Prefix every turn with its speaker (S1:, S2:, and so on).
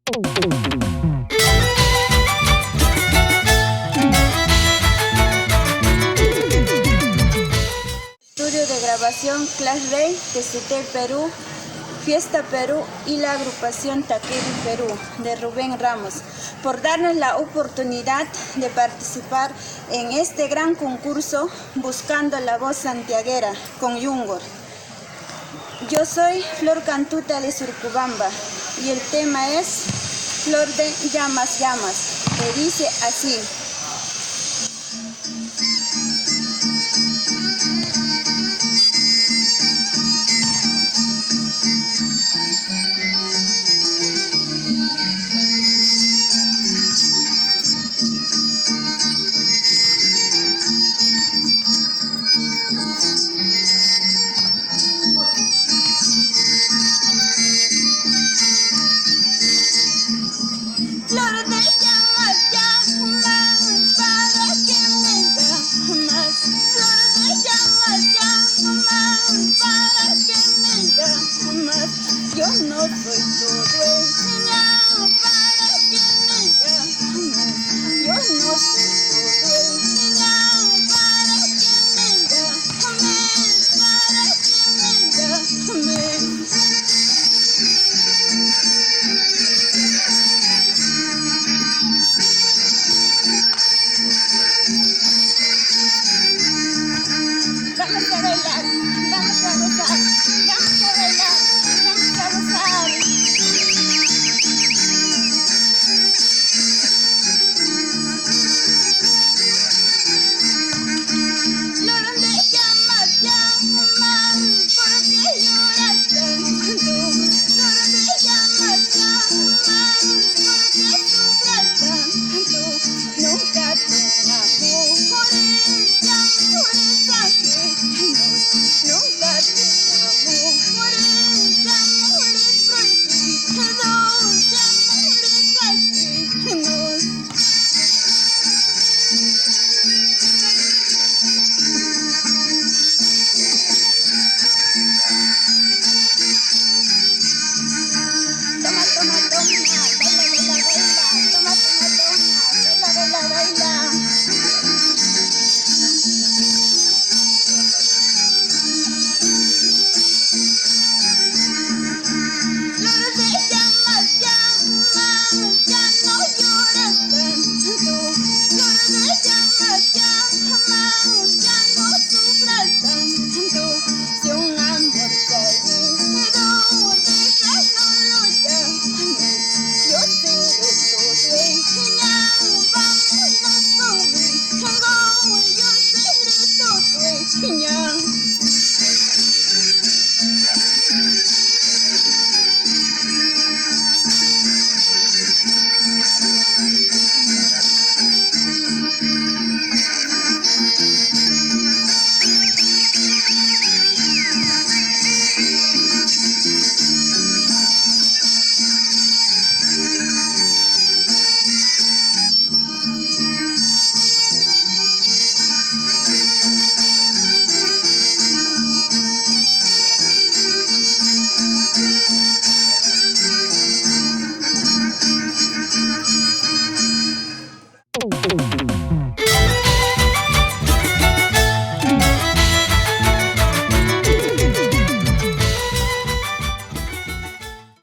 S1: Estudio de grabación Clash Rey de CITEL Perú, Fiesta Perú y la agrupación Taquiri Perú de Rubén Ramos, por darnos la oportunidad de participar en este gran concurso Buscando la Voz Santiaguera con Yungor. Yo soy Flor Cantuta de Surcubamba y el tema es Flor de Llamas Llamas, que dice así.